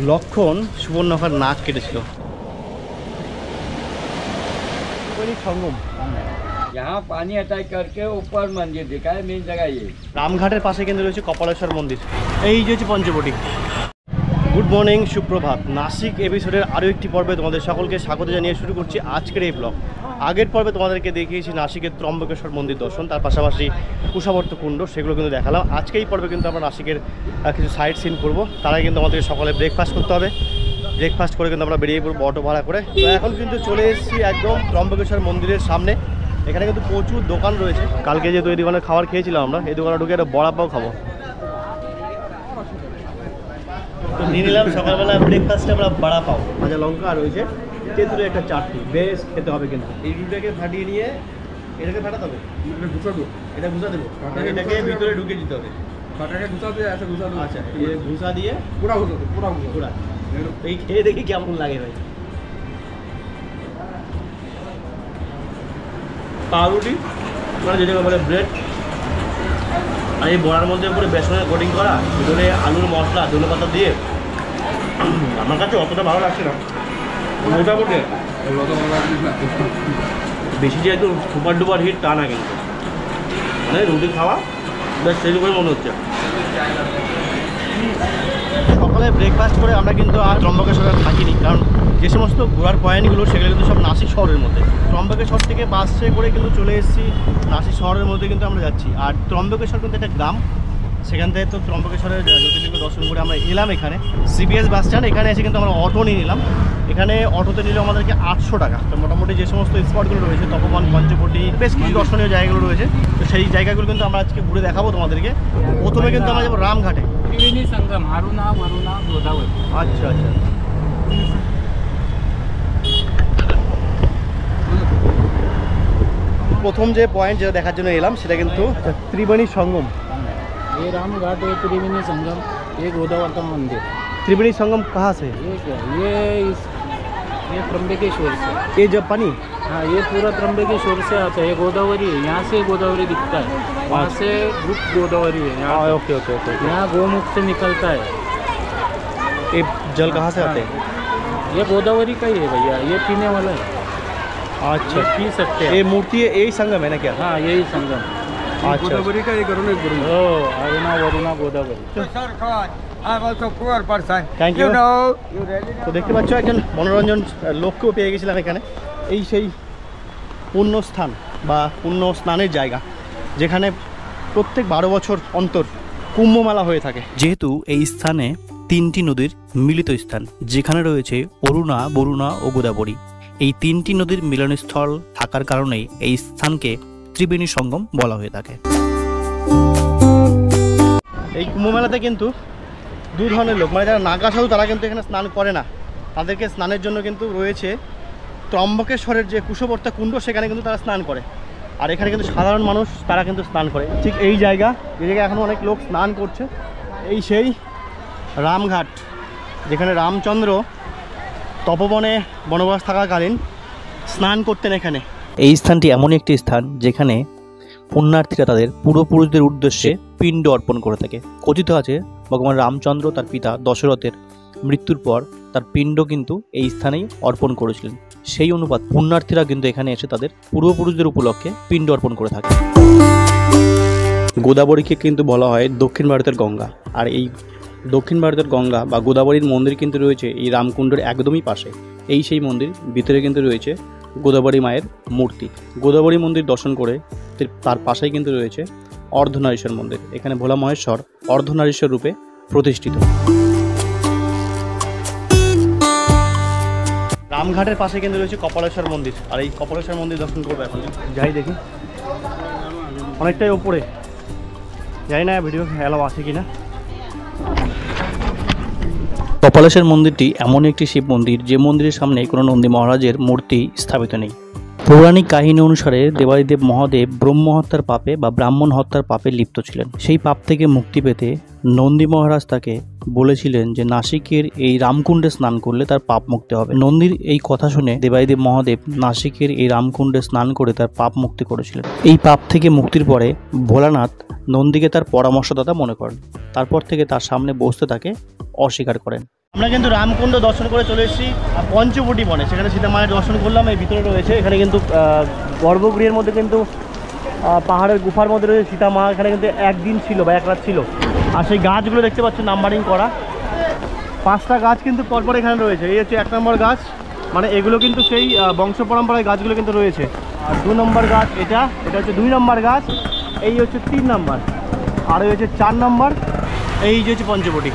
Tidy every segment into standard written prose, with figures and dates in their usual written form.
লক্ষণ সুবর্ণকার নাক কেটেছিল। সঙ্গম यहाँ पानी अटैक करके ऊपर मंदिर दिखा है, मेन जगह ये। রামঘাটের পাশে কিন্তু রয়েছে কপালেশ্বর মন্দির। এই যে হচ্ছে পঞ্চবটি। গুড মর্নিং, সুপ্রভাত। নাসিক এপিসোডের আরও একটি পর্বে তোমাদের সকলকে স্বাগত জানিয়ে শুরু করছি আজকের এই ব্লগ। আগের পর্বে তোমাদেরকে দেখিয়েছি নাসিকের ত্রম্বকেশ্বর মন্দির দর্শন, তার পাশাপাশি কুশাবর্ত কুণ্ড, সেগুলো কিন্তু দেখালাম। আজকে এই পর্বে কিন্তু আমরা নাসিকের কিছু সাইট সিন করবো। তারা কিন্তু আমাদেরকে সকালে ব্রেকফাস্ট করতে হবে। ব্রেকফাস্ট করে কিন্তু আমরা বেরিয়ে পড়বো অটো ভাড়া করে। তো এখন কিন্তু চলে এসেছি একদম ত্রম্বকেশ্বর মন্দিরের সামনে। এখানে কিন্তু প্রচুর দোকান রয়েছে। কালকে যেহেতু এই দোকানে খাবার খেয়েছিলাম আমরা, এই দোকানে ঢুকে একটা বড়া পাও খাবো। তো নিয়ে নিলাম সকালবেলা ব্রেকফাস্টে আমরা বড়া পাও, ভাজা লঙ্কা রয়েছে, তেঁতুলের একটা চাটনি, বেশ খেতে হবে। কিন্তু এই রুটিটাকে ফাটিয়ে নিয়ে এটাকে ফাটাতে হবে, এটা ঘুষা দেবো, এটাকে ভিতরে ঢুকে দিতে হবে। আচ্ছা, ঘুষা দিয়ে পুরা এই খেয়ে দেখি কেমন লাগে ভাই। পাউরুটি মানে যেটাকে বলে ব্রেড, আর এই বড়ার মধ্যে পুরো বেসনের কোটিং করা, ভিতরে আলুর মশলা ধনে পাতা দিয়ে। আমার কাছে অতটা ভালো লাগছে না, মোটামুটি বেশি যে একদম সুপার ডুপার হিট তা না, কিন্তু মানে রুটি খাওয়া বেশ সেরকমই মনে হচ্ছে। সকালে ব্রেকফাস্ট করে আমরা কিন্তু আর ত্রম্বকেশ্বরে থাকিনি, কারণ যে সমস্ত ঘোরার পয়েন্টগুলো সেগুলো কিন্তু সব নাসিক শহরের মধ্যে। ত্রম্বকেশ্বর থেকে বাসে করে কিন্তু চলে এসেছি নাসিক শহরের মধ্যে কিন্তু আমরা যাচ্ছি। আর ত্রম্বকেশ্বর কিন্তু একটা গ্রাম, সেখান থেকে তো ত্রম্বকেশ্বরের জ্যোতির্লিঙ্গ দর্শন করে আমরা এলাম এখানে সিবিএস বাস স্ট্যান্ড। এখানে এসে কিন্তু আমরা অটো নিয়ে নিলাম। এখানে অটোতে নিলে আমাদেরকে 800 টাকা। তো মোটামুটি যে সমস্ত স্পটগুলো রয়েছে, তপবন, পঞ্চবটি, বেশ কিছু দর্শনীয় জায়গাগুলো রয়েছে, তো সেই জায়গাগুলো কিন্তু আমরা আজকে ঘুরে দেখাবো তোমাদেরকে। প্রথমে কিন্তু আমরা যাবো রামঘাটে। ত্রিবেণী সঙ্গম, হারুনা, বরুণা, গোদাবরী। আচ্ছা আচ্ছা, প্রথম যে পয়েন্ট যেটা দেখার জন্য এলাম সেটা কিন্তু ত্রিবেণী সঙ্গম। ये रामघाट है, त्रिवेणी संगम, ये गोदावरी मंदिर। त्रिवेणी संगम कहाँ से? ये त्र्यंबकेश्वर से। ये जब पानी, हाँ, ये पूरा त्र्यंबकेश्वर से आता है। ये गोदावरी है, यहाँ से गोदावरी दिखता है, वहाँ से गुप्त गोदावरी है। Okay okay okay. यहाँ गोमुख से निकलता है। ये जल कहाँ से आते हैं? ये गोदावरी का ही है भैया, ये पीने वाला है। अच्छा, पी सकते हैं। ये मूर्ति यही संगम है ना क्या? हाँ, यही संगम। अच्छा, गोदावरी का ये करुणा हारुना, वरुणा, गोदावरी। Thank you. তো দেখতে পাচ্ছ একজন মনোরঞ্জন লোককেও পেয়ে গেছিলাম এখানে। এই সেই পুণ্য স্থান বা পুণ্য স্নানের জায়গা, যেখানে প্রত্যেক 12 বছর অন্তর কুম্ভমেলা হয়ে থাকে। যেহেতু এই স্থানে 3টি নদীর মিলিত স্থান, যেখানে রয়েছে অরুণা, বরুণা ও গোদাবরী। এই 3টি নদীর মিলনস্থল থাকার কারণেই এই স্থানকে ত্রিবেণী সঙ্গম বলা হয়ে থাকে। এই কুম্ভমেলাতে কিন্তু দু ধরনের লোক, মানে যারা নাগা সাধু তারা কিন্তু এখানে স্নান করে না। তাদেরকে স্নানের জন্য কিন্তু রয়েছে ত্রম্বকেশ্বরের যে কুশবর্তা কুণ্ড, সেখানে কিন্তু তারা স্নান করে। আর এখানে কিন্তু সাধারণ মানুষ তারা কিন্তু স্নান করে। ঠিক এই জায়গা, যে জায়গায় এখন অনেক লোক স্নান করছে, এই সেই রামঘাট, যেখানে রামচন্দ্র তপবনে বনবাস থাকাকালীন স্নান করতেন এখানে। এই স্থানটি এমন একটি স্থান যেখানে পুণ্যার্থীরা তাদের পূর্বপুরুষদের উদ্দেশ্যে পিণ্ড অর্পণ করে থাকে। কথিত আছে ভগবান রামচন্দ্র তার পিতা দশরথের মৃত্যুর পর তার পিণ্ড কিন্তু এই স্থানেই অর্পণ করেছিলেন। সেই অনুপাত পুণ্যার্থীরা কিন্তু এখানে এসে তাদের পূর্বপুরুষদের উপলক্ষে পিণ্ড অর্পণ করে থাকে। গোদাবরীকে কিন্তু বলা হয় দক্ষিণ ভারতের গঙ্গা। আর এই দক্ষিণ ভারতের গঙ্গা বা গোদাবরীর মন্দির কিন্তু রয়েছে এই রামকুণ্ডের একদমই পাশে। এই সেই মন্দির, ভিতরে কিন্তু রয়েছে গোদাবরী মায়ের মূর্তি। গোদাবরী মন্দির দর্শন করে তার পাশেই কিন্তু রয়েছে অর্ধনারীশ্বর মন্দির। এখানে ভোলা মহেশ্বর অর্ধনারীশ্বর রূপে প্রতিষ্ঠিত। রামঘাটের পাশে কিন্তু রয়েছে কপালেশ্বর মন্দির, আর এই কপালেশ্বর মন্দির দর্শন করবো এখন। যাই দেখি, অনেকটাই ওপরে, জানি না ভিডিও এলাও আছে কিনা। কপালেশ্বর মন্দিরটি এমন একটি শিব মন্দির যে মন্দিরের সামনে কোনো নন্দী মহারাজের মূর্তি স্থাপিত নেই। পৌরাণিক কাহিনী অনুসারে দেবাদিদেব মহাদেব ব্রহ্ম হত্যার পাপে বা ব্রাহ্মণ হত্যার পাপে লিপ্ত ছিলেন। সেই পাপ থেকে মুক্তি পেতে নন্দী মহারাজ তাকে বলেছিলেন যে নাসিকের এই রামকুণ্ডে স্নান করলে তার পাপ মুক্তি হবে। নন্দীর এই কথা শুনে দেবাদিদেব মহাদেব নাসিকের এই রামকুণ্ডে স্নান করে তার পাপ মুক্তি করেছিলেন। এই পাপ থেকে মুক্তির পরে ভোলানাথ নন্দীকে তার পরামর্শদাতা মনে করেন। তারপর থেকে তার সামনে বসতে তাকে অস্বীকার করেন। আমরা কিন্তু রামকুণ্ড দর্শন করে চলে এসেছি পঞ্চবটি বনে, সেখানে সীতা মায়ের দর্শন করলাম। এই ভিতরে রয়েছে, এখানে কিন্তু গর্ভগৃহের মধ্যে কিন্তু পাহাড়ের গুফার মধ্যে রয়েছে সীতা মা। এখানে কিন্তু একদিন ছিল বা এক রাত ছিল। আর সেই গাছগুলো দেখতে পাচ্ছ নাম্বারিং করা, 5টা গাছ কিন্তু পরপর এখানে রয়েছে। এই হচ্ছে 1 নম্বর গাছ, মানে এগুলো কিন্তু সেই বংশ পরম্পরায় গাছগুলো কিন্তু রয়েছে। আর 2 নম্বর গাছ এটা হচ্ছে 2 নম্বর গাছ, এই হচ্ছে 3 নম্বর, আর এই হচ্ছে 4 নম্বর, এই যে হচ্ছে পঞ্চবটি।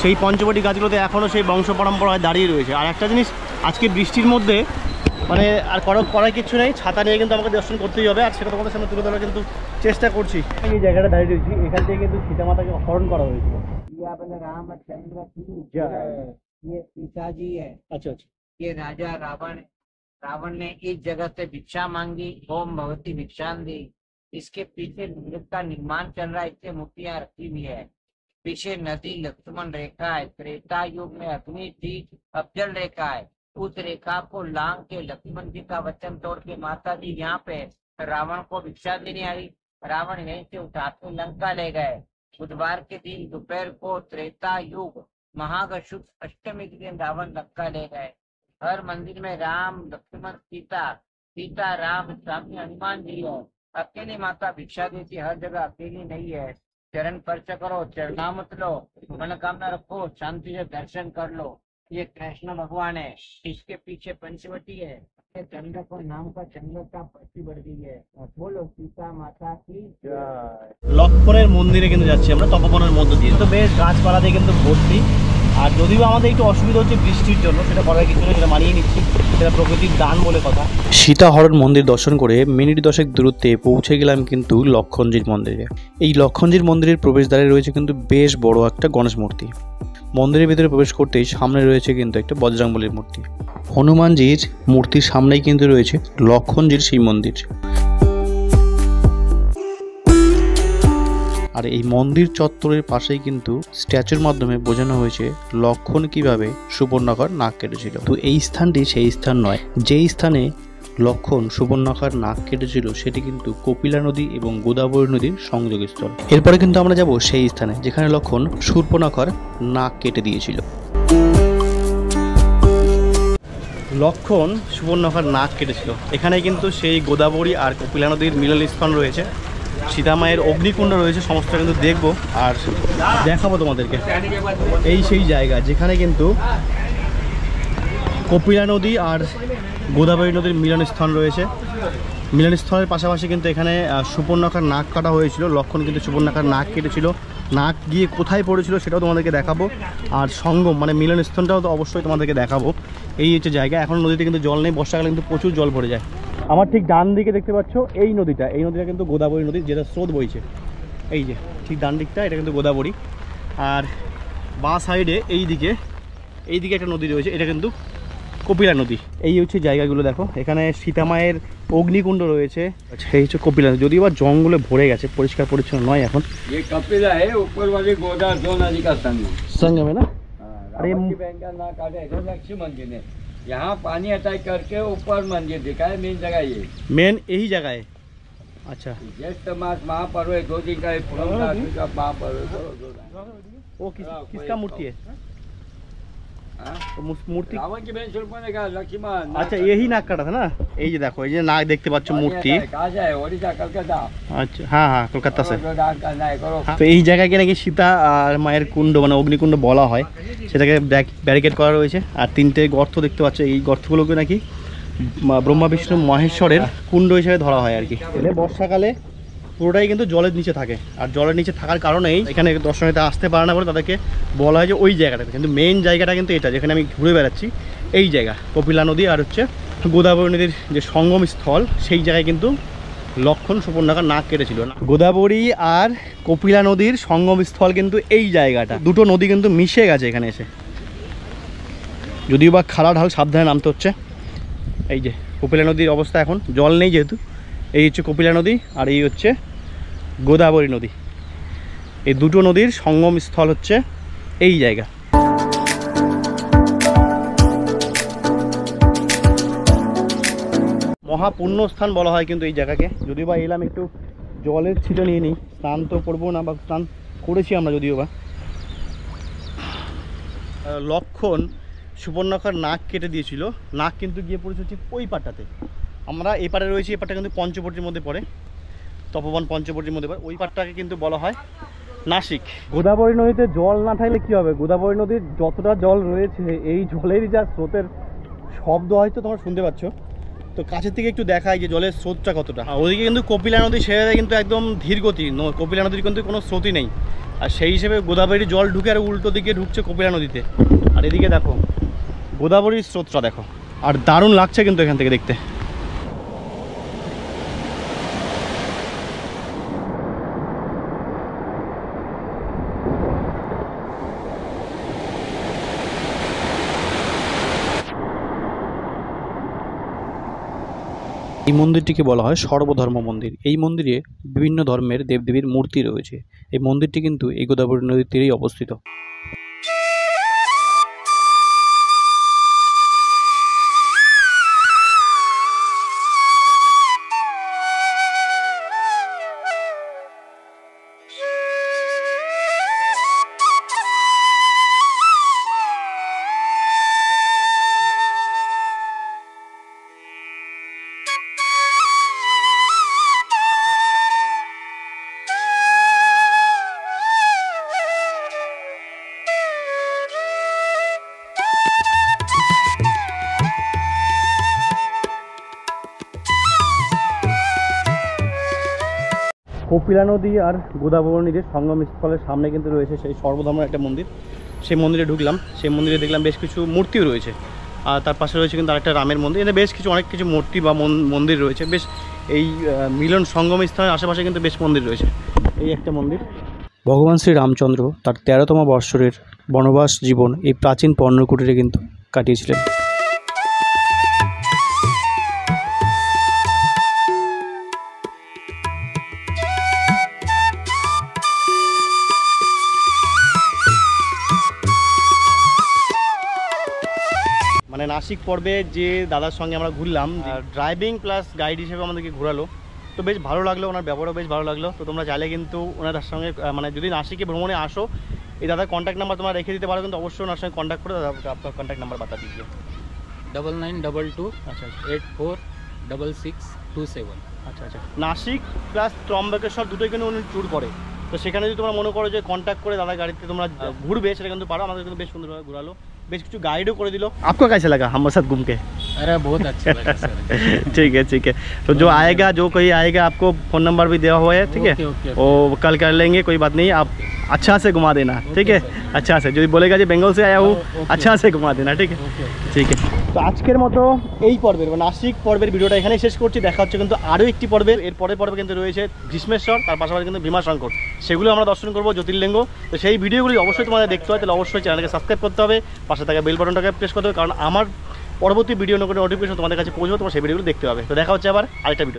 সেই পঞ্চবটি গাছগুলোতে এখনও সেই বংশ পরম্পরায় দাঁড়িয়ে রয়েছে। আর একটা জিনিস, আজকে বৃষ্টির মধ্যে মানে আর করার কিছু নেই, ছাতা নিয়ে কিন্তু আমাকে দর্শন করতেই হবে। আর সেটা তোমাদের সামনে তুলে ধরার কিন্তু চেষ্টা করছি। এই জায়গাটা দাঁড়িয়ে রয়েছি, এখান থেকে কিন্তু সীতা মাতাকে অপহরণ করা হয়েছিল। ये सीता जी है, আচ্ছা আচ্ছা, ये राजा रावण है। रावण ने इस जगह से भिक्षा मांगी, ओम भगवती भिक्षान दी। इसके पीछे मंदिर का निर्माण चल रहा है, इससे मूर्तियां रखी हुई है। पीछे नदी लक्ष्मण रेखा है, त्रेता युग में अग्नि थी, अब जल रेखा है। उस रेखा को लांग के लक्ष्मण जी का वचन तोड़ के माता जी यहाँ पे रावण को भिक्षा देने आई। रावण यहीं से उठाते लंका ले गए। बुधवार के दिन दोपहर को त्रेता युग महाग शुद्ध अष्टमी के दिन रावण लंका ले गए। हर मंदिर में राम लक्ष्मण सीता, सीता राम स्वामी हनुमान जी है। अकेली माता भिक्षा देती, हर जगह अकेली नहीं है। चरण स्पर्श करो, चरणामृत लो, मनोकामना रखो, शांति से दर्शन कर लो। ये कृष्ण भगवान है, इसके पीछे पंचवटी है। चंद्रक नाम का चंद्र का पट्टी बढ़ गई है। बोलो सीता माता की जय। লক্ষণের মন্দিরে কিন্তু যাচ্ছি আমরা তপবনের মধ্য দিয়ে। তো বেশ গাছপালা দিয়ে কিন্তু ভর্তি। আর যদিও আমাদের একটু অসুবিধা হচ্ছে বৃষ্টির জন্য, সেটা করার কিছু নেই, সেটা মানিয়ে নিচ্ছি, সেটা প্রকৃতির দান বলে কথা। সীতাহরণ মন্দির দর্শন করে মিনিট 10 দূরত্বে পৌঁছে গেলাম কিন্তু লক্ষণজির মন্দিরে। এই লক্ষণজির মন্দিরের প্রবেশদ্বারে রয়েছে কিন্তু বেশ বড় একটা গণেশ মূর্তি। মন্দিরের ভিতরে প্রবেশ করতেই সামনে রয়েছে কিন্তু একটা বজরংবলীর মূর্তি। হনুমানজির মূর্তির সামনেই কিন্তু রয়েছে লক্ষণজির সেই মন্দির। আর এই মন্দির চত্বরের পাশেই কিন্তু স্ট্যাচুর মাধ্যমে বোঝানো হয়েছে লক্ষণ কিভাবে সুবর্ণাকার নাক কেটেছিল। তো এই স্থানটি সেই স্থান নয়, যেই স্থানে লক্ষণ সুবর্ণাকার নাক কেটেছিল সেটি কিন্তু কপিলা নদী এবং গোদাবরী নদীর সংযোগস্থল। এরপরে কিন্তু আমরা যাব সেই স্থানে যেখানে লক্ষণ শূর্পণখার নাক কেটে দিয়েছিল। লক্ষণ সুবর্ণখার নাক কেটেছিল, এখানে কিন্তু সেই গোদাবরী আর কপিলা নদীর মিলনস্থল রয়েছে, সীতামায়ের অগ্নিকুণ্ড রয়েছে, সমস্ত কিন্তু দেখবো আর দেখাবো তোমাদেরকে। এই সেই জায়গা যেখানে কিন্তু কপিলা নদী আর গোদাবরী নদীর মিলনস্থল রয়েছে। মিলনস্থলের পাশাপাশি কিন্তু এখানে সুবর্ণাকার নাক কাটা হয়েছিল। লক্ষণ কিন্তু সুবর্ণাকার নাক কেটেছিল, নাক গিয়ে কোথায় পড়েছিল সেটাও তোমাদেরকে দেখাবো। আর সঙ্গম মানে মিলনস্থলটাও তো অবশ্যই তোমাদেরকে দেখাবো। এই হচ্ছে জায়গা। এখন নদীতে কিন্তু জল নেই, বর্ষাকালে কিন্তু প্রচুর জল পড়ে যায়। আমার ঠিক ডান দিকে দেখতে পাচ্ছ এই নদীটা কিন্তু গোদাবরী নদী, যেটা স্রোত বইছে। এই যে ঠিক ডান দিকটা, এটা কিন্তু গোদাবরী। আর বাঁ সাইডে এই দিকে একটা নদী রয়েছে, এটা কিন্তু কপিলা নদী। এই হচ্ছে জায়গাগুলো দেখো, এখানে সীতামায়ের অগ্নিকুণ্ড রয়েছে। এই হচ্ছে কপিলা নদী, যদিও বা জঙ্গলে ভরে গেছে, পরিষ্কার পরিচ্ছন্ন নয় এখন। ये कपिला है, ऊपर वाली गोदा दो नदी का संगम। संगम है ना। अरे बैंगन ना काटे, इधर लक्ष्मी मंदिर है। यहाँ पानी अटैक करके ऊपर मंदिर दिखा है, मेन जगह ये मेन यही जगह है। अच्छा, ज्येष्ठ मास महापर्व है, 2 दिन का महापर्व। वो किसका मूर्ति है? मूर्ति रावण की बहन शूर्पणखा लक्ष्मण। अच्छा, यही नाक काटा था ना। এই যে দেখো, এই যে নাক দেখতে পাচ্ছ মূর্তি। कहाँ जाए? ओडिशा कलकत्ता। আচ্ছা, হ্যাঁ হ্যাঁ, কলকাতা से। करो তো এই জায়গাকে নাকি সীতা আর মায়ের কুণ্ড মানে অগ্নিকুণ্ড বলা হয়, সেটাকে ব্যারিকেড করা রয়েছে। আর 3টে গর্ত দেখতে পাচ্ছ, এই গর্তগুলোকে নাকি ব্রহ্মা বিষ্ণু মহেশ্বরের কুণ্ড হিসেবে ধরা হয় আর কি। বর্ষাকালে পুরোটাই কিন্তু জলের নিচে থাকে, আর জলের নিচে থাকার কারণেই এখানে দর্শনীয়তে আসতে পারে না বলে তাদেরকে বলা হয় যে ওই জায়গাটাতে। কিন্তু মেন জায়গাটা কিন্তু এটা, যেখানে আমি ঘুরে বেড়াচ্ছি, এই জায়গা কপিলা নদী আর হচ্ছে গোদাবরী নদীর যে সঙ্গম স্থল, সেই জায়গায় কিন্তু লক্ষণ সুবর্ণাকার নাক কেটেছিল। গোদাবরী আর কপিলা নদীর সঙ্গম স্থল কিন্তু এই জায়গাটা, দুটো নদী কিন্তু মিশে গেছে এখানে এসে। যদিও বা খালা ঢাল সাবধানে নামতে হচ্ছে। এই যে কপিলা নদীর অবস্থা, এখন জল নেই যেহেতু। এই হচ্ছে কপিলা নদী আর এই হচ্ছে গোদাবরী নদী। এই দুটো নদীর সঙ্গম স্থল হচ্ছে এই জায়গা। মহাপুণ্য স্থান বলা হয় কিন্তু এই জায়গাকে। যদিও বা এলাম একটু জলের ছিটা নিয়ে নিই, স্নান তো করবো না, বা স্নান করেছি আমরা যদিও বা। লক্ষণ সুবর্ণরেখার নাক কেটে দিয়েছিল, নাক কিন্তু গিয়ে পড়েছে ঠিক ওই পাটটাতে। আমরা এই পারে রয়েছি, এই পাটটা কিন্তু পঞ্চবটির মধ্যে পড়ে, তপবন পঞ্চবটির মধ্যে পড়ে। ওই পাটটাকে কিন্তু বলা হয় নাসিক। গোদাবরী নদীতে জল না থাকলে কি হবে, গোদাবরী নদীর যতটা জল রয়েছে এই জলেরই যা স্রোতের শব্দ হয়তো তোমরা শুনতে পাচ্ছ। তো কাছের থেকে একটু দেখায় যে জলের স্রোতটা কতটা। ওদিকে কিন্তু কপিলা নদী সেরে কিন্তু একদম ধীর গতি, কপিলা নদীর কিন্তু কোনো স্রোতই নেই, আর সেই হিসেবে গোদাবরীর জল ঢুকে আর উল্টো দিকে ঢুকছে কপিলা নদীতে। আর এদিকে দেখো গোদাবরীর স্রোতটা দেখো, আর দারুণ লাগছে কিন্তু এখান থেকে দেখতে। এই মন্দিরটিকে বলা হয় সর্বধর্ম মন্দির। এই মন্দিরে বিভিন্ন ধর্মের দেবদেবীর মূর্তি রয়েছে। এই মন্দিরটি কিন্তু এই গোদাবরী নদীর তীরেই অবস্থিত। কপিলা নদী আর গোদাবরী নদীর সঙ্গমস্থলের সামনে কিন্তু রয়েছে সেই সর্বধর্মের একটা মন্দির। সেই মন্দিরে ঢুকলাম, সেই মন্দিরে দেখলাম বেশ কিছু মূর্তিও রয়েছে, আর তার পাশে রয়েছে কিন্তু আরেকটা রামের মন্দির। এখানে বেশ কিছু অনেক কিছু মূর্তি বা মন্দির রয়েছে। বেশ এই মিলন সঙ্গম স্থানের আশেপাশে কিন্তু বেশ মন্দির রয়েছে। এই একটা মন্দির। ভগবান শ্রী রামচন্দ্র তার 13তম বৎসরের বনবাস জীবন এই প্রাচীন পর্ণকুটিরে কিন্তু কাটিয়েছিলেন। মানে নাসিক পর্বে যে দাদার সঙ্গে আমরা ঘুরলাম, ড্রাইভিং প্লাস গাইড হিসেবে আমাদেরকে ঘোরালো, তো বেশ ভালো লাগলো, ওনার ব্যবহারও বেশ ভালো লাগলো। তো তোমরা চাইলে কিন্তু ওনার সঙ্গে মানে যদি নাসিকে ভ্রমণে আসো, এই দাদার কন্ট্যাক্ট নাম্বার তোমরা রেখে দিতে পারো, কিন্তু অবশ্যই ওনার সঙ্গে কন্ট্যাক্ট করে দাদা আপনার কন্ট্যাক্ট নাম্বার বাতা দিজিয়ে। 9922 আচ্ছা 846627। আচ্ছা আচ্ছা। নাসিক প্লাস ত্রম্বকেশ্বর দুটোই কিন্তু উনি ট্যুর করে, তো সেখানে যদি তোমরা মনে করো যে কন্ট্যাক্ট করে দাদা গাড়িতে তোমরা ঘুরবে, সেটা কিন্তু পারো। আমাদের কিন্তু বেশ সুন্দরভাবে ঘুরালো, বেশ কিছু গাইডও করে দিল। आपको कैसा लगा हमारे साथ घूम के? अरे बहुत अच्छा लगा सर। ठीक है। तो जो आएगा, जो कोई आएगा, आपको फ़ोन नंबर भी दिया हुआ है, ठीक है? ओके। वो कल कर लेंगे, कोई बात नहीं। आप अच्छा से घुमा देना, ठीक है? अच्छा से, जो बोलेगा जो बेंगल से आया हूँ, अच्छा से घुमा देना, ठीक है? ঠিক আছে। তো আজকের মতো এই পর্বের বা নাসিক পর্বের ভিডিওটা এখানে শেষ করছি। দেখা হচ্ছে কিন্তু আরও একটি পর্বের। এর পরের পর্বে কিন্তু রয়েছে ভীষ্মেশ্বর, তার পাশাপাশি কিন্তু ভীমাশঙ্কর, সেগুলো আমরা দর্শন করবো, জ্যোতির্লিঙ্গ। তো সেই ভিডিওগুলি অবশ্যই তোমাদের দেখতে হয়, তাহলে অবশ্যই চ্যানেলকে সাবস্ক্রাইব করতে হবে, পাশে থাকা বেল বাটনটাকে প্রেস করতে হবে, কারণ আমার পরবর্তী ভিডিও নোটিফিকেশন তোমাদের কাছে পৌঁছবে, তোমার সেই ভিডিওগুলো দেখতে হবে। তো দেখা হচ্ছে আবার আরেকটা ভিডিও।